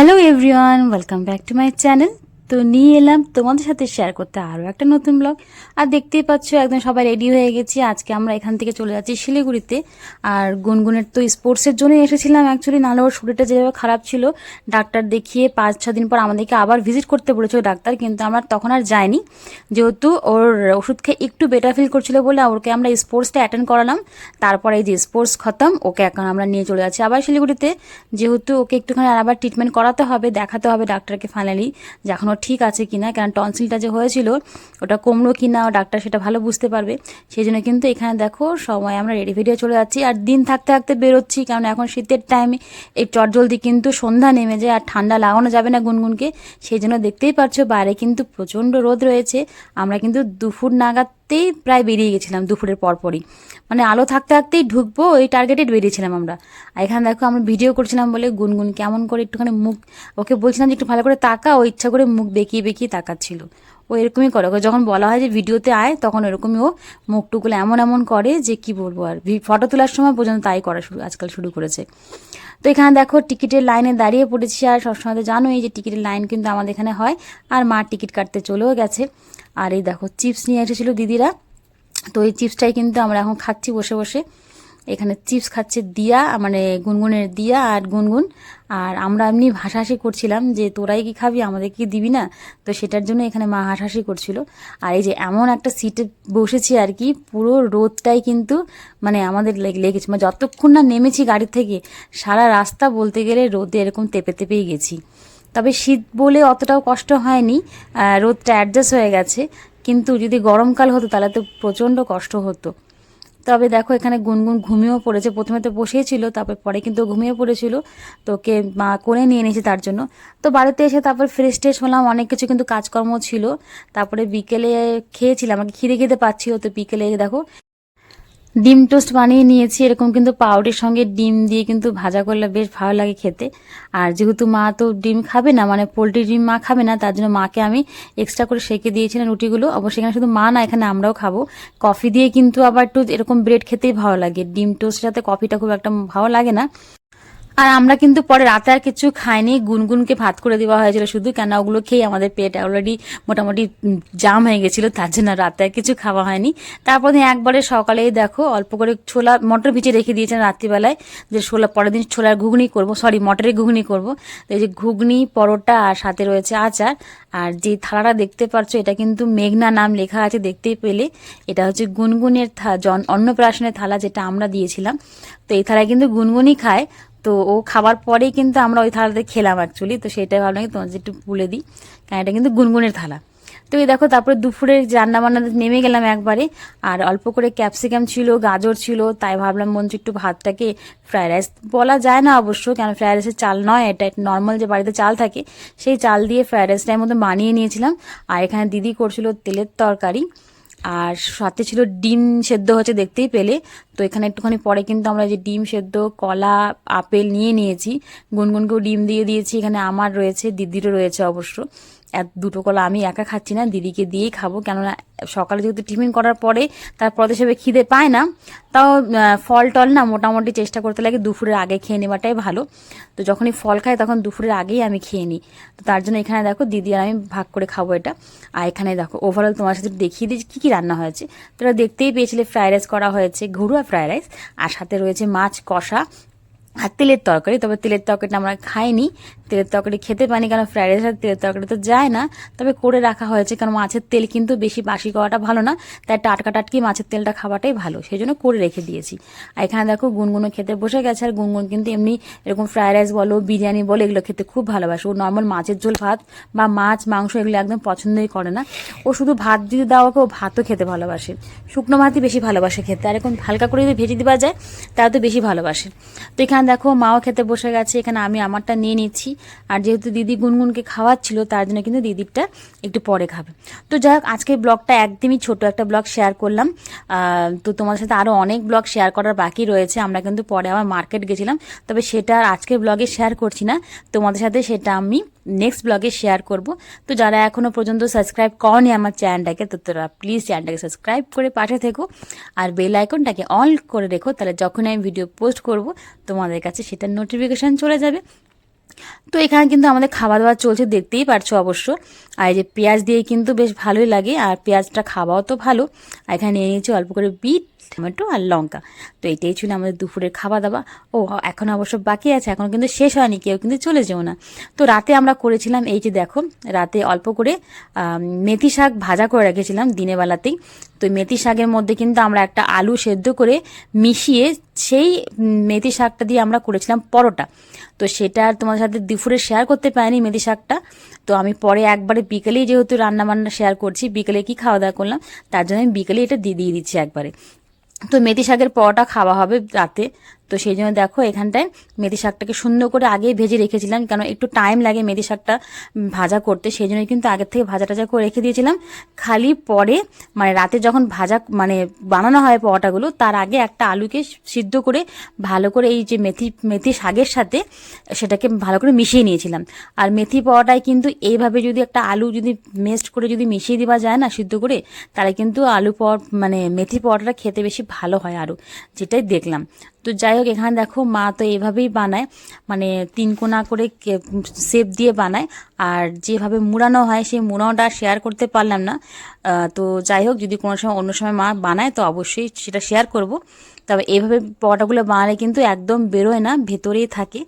Hello everyone, welcome back to my channel. তো নিয়ে এলাম তোমাদের সাথে শেয়ার করতে আরও একটা নতুন ব্লগ। আর দেখতেই পাচ্ছ একদম সবাই রেডি হয়ে গেছি। আজকে আমরা এখান থেকে চলে যাচ্ছি শিলিগুড়িতে। আর গুনগুনের তো স্পোর্টসের জন্যই এসেছিলাম অ্যাকচুয়ালি, নাহলে ওর শরীরটা যেভাবে খারাপ ছিল, ডাক্তার দেখিয়ে 5-6 দিন পর আমাদেরকে আবার ভিজিট করতে বলেছিল ডাক্তার, কিন্তু আমরা তখন আর যাইনি, যেহেতু ওর ওষুধ খেয়ে একটু বেটার ফিল করছিল বলে ওকে আমরা স্পোর্টসটা অ্যাটেন্ড করালাম। তারপরে এই যে স্পোর্টস খতম, ওকে এখন আমরা নিয়ে চলে যাচ্ছি আবার শিলিগুড়িতে, যেহেতু ওকে একটুখানি আবার ট্রিটমেন্ট করাতে হবে, দেখাতে হবে ডাক্তারকে ফাইনালি যে এখনও ঠিক আছে কিনা, কারণ টনসিলটা যে হয়েছিল ওটা কমলো কিনা ডাক্তার সেটা ভালো বুঝতে পারবে। সেই জন্য কিন্তু এখানে দেখো সময় আমরা রেডি ফেডি চলে যাচ্ছি, আর দিন থাকতে থাকতে বেরোচ্ছি, কারণ এখন শীতের টাইমে এই চটজলদি কিন্তু সন্ধ্যা নেমে যায় আর ঠান্ডা লাগানো যাবে না গুনগুনকে। সেই জন্য দেখতেই পারছো বাইরে কিন্তু প্রচণ্ড রোদ রয়েছে। আমরা কিন্তু দুপুর নাগাদতেই প্রায় বেরিয়ে গেছিলাম, দুপুরের পরপরই, মানে আলো থাকতে থাকতেই ঢুকবো ওই টার্গেটে বেরিয়েছিলাম আমরা। আর এখানে দেখো আমরা ভিডিও করছিলাম বলে গুনগুন কেমন করে একটুখানি মুখ, ওকে বলছিলাম যে একটু ভালো করে তাকা, ও ইচ্ছা করে মুখ বেঁকিয়ে বেঁকিয়ে তাকাচ্ছিল। ও এরকমই করে, ওকে যখন বলা হয় যে ভিডিওতে আয় তখন এরকমই ও মুখ টুকুলে এমন এমন করে যে কি বলবো। আর ফটো তোলার সময় পর্যন্ত তাই করা আজকাল শুরু করেছে। তো এখানে দেখো টিকিটের লাইনে দাঁড়িয়ে পড়েছি, আর সবসময় তো জানোই যে টিকিটের লাইন কিন্তু আমাদের এখানে হয়। আর মা টিকিট কাটতে চলেও গেছে। আর এই দেখো চিপস নিয়ে এসেছিল দিদিরা, তো এই চিপসটাই কিন্তু আমরা এখন খাচ্ছি বসে বসে। এখানে চিপস খাচ্ছে দিয়া, মানে গুনগুনের দিয়া আর গুনগুন। আর আমরা এমনি হাসাহাসি করছিলাম যে তোরাই কি খাবি, আমাদের কি দিবি না, তো সেটার জন্য এখানে মা হাসাহাসি করছিল। আর এই যে এমন একটা সিটে বসেছি আর কি, পুরো রোদটাই কিন্তু মানে আমাদের লেগেছে, মানে যতক্ষণ না নেমেছি গাড়ি থেকে সারা রাস্তা বলতে গেলে রোদে এরকম তেপে তেপেই গেছি। তবে শীত বলে অতটাও কষ্ট হয়নি, রোদটা অ্যাডজাস্ট হয়ে গেছে। কিন্তু যদি গরমকাল হতো তাহলে তো প্রচণ্ড কষ্ট হতো। তবে দেখো এখানে গুনগুন ঘুমিয়েও পড়েছে, প্রথমে তো বসেই ছিল, তারপর পরে কিন্তু ঘুমিয়ে পড়েছিল। তো ওকে মা কোলে নিয়ে নিয়েছে তার জন্য। তো বাড়িতে এসে তারপর ফ্রেশ ট্রেশ হলাম, অনেক কিছু কিন্তু কাজকর্ম ছিল। তারপরে বিকেলে খেয়েছিলাম, আমাকে খিদে খেতে পাচ্ছিল, তো বিকেলে দেখো ডিম টোস্ট বানিয়ে নিয়েছি। এরকম কিন্তু পাউরুটির সঙ্গে ডিম দিয়ে কিন্তু ভাজা করলে বেশ ভালো লাগে খেতে। আর যেহেতু মা তো ডিম খাবে না, মানে পোলট্রি ডিম মা খাবে না, তার জন্য মাকে আমি এক্সট্রা করে সেঁকে দিয়েছিলাম রুটিগুলো। অবশ্যই এখানে শুধু মা না, এখানে আমরাও খাবো। কফি দিয়ে কিন্তু আবার একটু এরকম ব্রেড খেতেই ভালো লাগে, ডিম টোস্টের সাথে কফিটা খুব একটা ভালো লাগে না। আর আমরা কিন্তু পরে রাতে আর কিছু খাইনি, গুনগুনকে ভাত করে দেওয়া হয়েছিল শুধু, কেন ওগুলো খেয়ে আমাদের পেট অলরেডি মোটামুটি জাম হয়ে গেছিলো, তার জন্য রাতে আর কিছু খাওয়া হয়নি। তারপর একবারে সকালেই দেখো অল্প করে ছোলা মটর ভিজে রেখে দিয়েছেন রাত্রিবেলায়, যে পরের দিন ছোলার ঘুগনি করবো, সরি মটরের ঘুগনি করবো। তো এই যে ঘুগনি, পরোটা আর সাথে রয়েছে আচার। আর যে থালাটা দেখতে পাচ্ছ এটা কিন্তু মেঘনা নাম লেখা আছে, দেখতেই পেলে। এটা হচ্ছে গুনগুনের অন্নপ্রাশনের থালা, যেটা আমরা দিয়েছিলাম। তো এই থালায় কিন্তু গুনগুনই খায়। তো ও খাবার পরেই কিন্তু আমরা ওই থালাতে খেলাম অ্যাকচুয়ালি, তো সেটাই ভাবলাম তোমার একটু বলে দিই, কারণ এটা কিন্তু গুনগুনের থালা। তো এই দেখো তারপরে দুপুরে রান্না বান্নাতে নেমে গেলাম একবারে। আর অল্প করে ক্যাপসিকাম ছিল, গাজর ছিল, তাই ভাবলাম মঞ্চ একটু ভাতটাকে ফ্রাইড রাইস বলা যায় না অবশ্য, কেন ফ্রাইড রাইসের চাল নয় এটা, নর্মাল যে বাড়িতে চাল থাকে সেই চাল দিয়ে ফ্রাইড রাইসটার মতো বানিয়ে নিয়েছিলাম। আর এখানে দিদি করছিল তেলের তরকারি, আর সাথে ছিল ডিম সেদ্ধ হচ্ছে, দেখতেই পেলে। তো এখানে একটুখানি পরে কিন্তু আমরা যে ডিম সেদ্ধ, কলা, আপেল নিয়ে নিয়েছি, গুনগুনকেও ডিম দিয়ে দিয়েছি। এখানে আমার রয়েছে, দিদিরও রয়েছে অবশ্য। দুটো কলা আমি একা খাচ্ছি না, দিদিকে দিয়েই খাবো, কেননা সকালে যেহেতু টিফিন করার পরে তারপর হিসেবে খিদে পায় না। তাও ফল টল না মোটামুটি চেষ্টা করতে লাগে দুপুরের আগে খেয়ে নেওয়াটাই ভালো। তো যখনই ফল খাই তখন দুপুরের আগেই আমি খেয়ে নিই। তো তার জন্য এখানে দেখো দিদি আর আমি ভাগ করে খাবো এটা। আর এখানে দেখো ওভারঅল তোমার সাথে দেখিয়ে দিই কী কী রান্না হয়েছে। তোরা দেখতেই পেয়েছিলে ফ্রাইড রাইস করা হয়েছে, ঘরোয়া ফ্রাইড রাইস, আর সাথে রয়েছে মাছ কষা আর তেলের তরকারি। তবে তেলের তরকারিটা আমরা খাইনি, তেলের তরকারি খেতে পাইনি, কারণ ফ্রাইড রাইস আর তেলের তরকারি তো যায় না। তবে করে রাখা হয়েছে, কারণ মাছের তেল কিন্তু বেশি বাসি করাটা ভালো না, তাই টাটকা টাটকি মাছের তেলটা খাওয়াটাই ভালো, সেই জন্য করে রেখে দিয়েছি। আর এখানে দেখো গুনগুনও খেতে বসে গেছে। আর গুনগুন কিন্তু এমনি এরকম ফ্রাইড রাইস বলো, বিরিয়ানি বলো, এগুলো খেতে খুব ভালোবাসে। ও নর্মাল মাছের ঝোল ভাত বা মাছ মাংস এগুলো একদম পছন্দই করে না। ও শুধু ভাত যদি দাও ওকে, ও ভাতও খেতে ভালোবাসে, শুকনো ভাতই বেশি ভালোবাসে খেতে। আর এখন হালকা করে যদি ভেজে দেওয়া যায় তারা তো বেশি ভালোবাসে। তো এখানে দেখো মাও খেতে বসে গেছে, এখানে আমি আমারটা নিয়ে নিচ্ছি। আর যেহেতু দিদি গুনগুনকে খাওয়াচ্ছিল তার জন্য কিন্তু দিদিরটা একটু পরে খাবে। তো যাই হোক আজকের ব্লগটা একদমই ছোট একটা ব্লগ শেয়ার করলাম। তো তোমাদের সাথে আরও অনেক ব্লগ শেয়ার করার বাকি রয়েছে। আমরা কিন্তু পরে আবার মার্কেট গেছিলাম, তবে সেটা আর আজকের ব্লগে শেয়ার করছি না, তোমাদের সাথে সেটা আমি নেক্সট ব্লগে শেয়ার করব। তো যারা এখনও পর্যন্ত সাবস্ক্রাইব করনি আমার চ্যানেলটাকে, তো তোরা প্লিজ চ্যানেলটাকে সাবস্ক্রাইব করে পাশে থেকো, আর বেল আইকনটাকে অন করে রেখো, তাহলে যখন আমি ভিডিও পোস্ট করব তোমাদের কাছে সেটার নোটিফিকেশান চলে যাবে। তো এখানে কিন্তু আমাদের খাওয়া দাওয়া চলছে, দেখতেই পারছো অবশ্য। আর এই যে পেঁয়াজ দিয়ে কিন্তু বেশ ভালোই লাগে, আর পেঁয়াজটা খাওয়াও তো ভালো। আর এখানে নিয়ে নিয়েছি অল্প করে বিট, টমেটো আর লঙ্কা। তো এটাই ছিল আমাদের দুপুরের খাওয়া দাওয়া। ও এখন অবশ্য বাকি আছে, এখন কিন্তু শেষ হয়নি, কেউ কিন্তু চলে যেও না। তো রাতে আমরা করেছিলাম এই যে দেখো, রাতে অল্প করে মেথি শাক ভাজা করে রেখেছিলাম দিনের বেলাতেই। তো মেথি শাকের মধ্যে কিন্তু আমরা একটা আলু সেদ্ধ করে মিশিয়ে সেই মেথি শাকটা দিয়ে আমরা করেছিলাম পরোটা। তো সেটা আর তোমাদের সাথে দুপুরে শেয়ার করতে পারিনি মেথি শাকটা। তো আমি পরে একবারে বিকেলেই, যেহেতু রান্না বান্না শেয়ার করছি, বিকেলে কি খাওয়া দাওয়া করলাম তার জন্য আমি বিকেলে এটা দিয়ে দিচ্ছি একবারে। তো মেথি শাকের পরোটা খাওয়া হবে রাতে। তো সেই জন্য দেখো এখানটায় মেথি শাকটাকে সুন্দর করে আগেই ভেজে রেখেছিলাম, কারণ একটু টাইম লাগে মেথি শাকটা ভাজা করতে, সেই জন্য কিন্তু আগের থেকে ভাজা টাজা করে রেখে দিয়েছিলাম। খালি পরে মানে রাতে যখন ভাজা মানে বানানো হয় পরোটাগুলো, তার আগে একটা আলুকে সিদ্ধ করে ভালো করে এই যে মেথি শাকের সাথে সেটাকে ভালো করে মিশিয়ে নিয়েছিলাম। আর মেথি পরোটায় কিন্তু এইভাবে যদি একটা আলু যদি মেস্ট করে যদি মিশিয়ে দেওয়া যায় না সিদ্ধ করে, তাহলে কিন্তু মানে মেথি পরোটাটা খেতে বেশি ভালো হয় আরও, যেটাই দেখলাম। তো যাই হোক, এখানে দেখো মা তো এইভাবেই বানায়, মানে 3 কোনা করে শেপ দিয়ে বানায়। আর যেভাবে মুড়ানো হয় সেই মুড়ানোটা শেয়ার করতে পারলাম না। তো যাই হোক, যদি কোনো সময় অন্য সময় মা বানায় তো অবশ্যই সেটা শেয়ার করব। তবে এইভাবে পরোটাগুলো বানালে কিন্তু একদম বেরোয় না, ভেতরেই থাকে,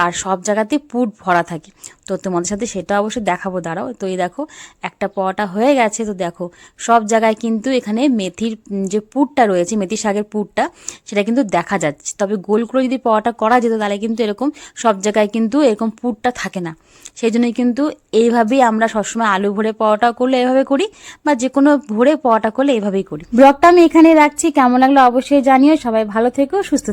আর সব জায়গাতে পুর ভরা থাকে। তো তোমাদের সাথে সেটা অবশ্যই দেখাবো, দাঁড়াও। তো এই দেখো একটা পরোটা হয়ে গেছে। তো দেখো সব জায়গায় কিন্তু এখানে মেথির যে পুরটা রয়েছে, মেথি শাকের পুরটা, সেটা কিন্তু দেখা যাচ্ছে। তবে গোল করে যদি পরোটা করা যেত তাহলে কিন্তু এরকম সব জায়গায় কিন্তু এরকম পুরটা থাকে না। সেই জন্যই কিন্তু এইভাবেই আমরা সবসময় আলু ভরে পরোটা করলে এভাবে করি, বা যে কোনো ভরে পরোটা করলে এইভাবেই করি। ব্লগটা আমি এখানে রাখছি, কেমন লাগলো অবশ্যই জানিও। সবাই ভালো থেকো, সুস্থ থেকো।